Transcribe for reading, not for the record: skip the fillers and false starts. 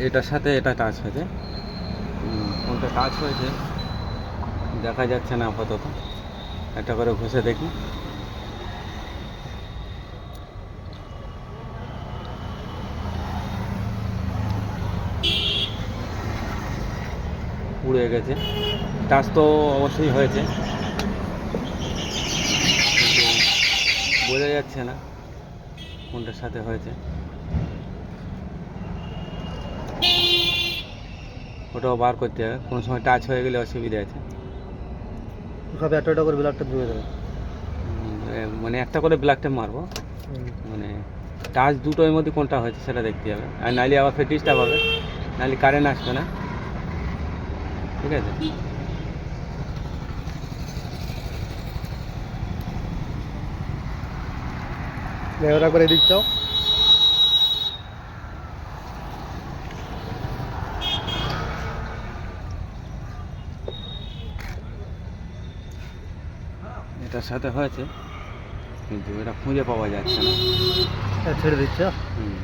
এটার সাথে এটা টাচ হয়েছে। কোনটা টাচ হয়েছে দেখা যাচ্ছে না আপাতত। একটা করে ঘষে দেখি। পুড়ে গেছে। টাচ তো অবশ্যই হয়েছে, কিন্তু বোঝা যাচ্ছে না কোনটার সাথে হয়েছে। ওটাও বার করতে হবে, কোনো সময় টাচ হয়ে গেলে অসুবিধা আছে। সব একটা একটা করে ব্লাডটা ধুয়ে দেবে। মানে একটা করে ব্ল্যাক টেপ মারবো, মানে টাচ দুটোর মধ্যে কোনটা হয়েছে সেটা দেখতে হবে। আর নাইলে আবার ফের ডিস্টার্ব হবে, নাহলে কারেন্ট আসবে না। ঠিক আছে। এবার একবার এদিক চাও। এটার সাথে হয়েছে, কিন্তু এটা খুঁজে পাওয়া যাচ্ছে না। ছেড়ে দিচ্ছে। হুম।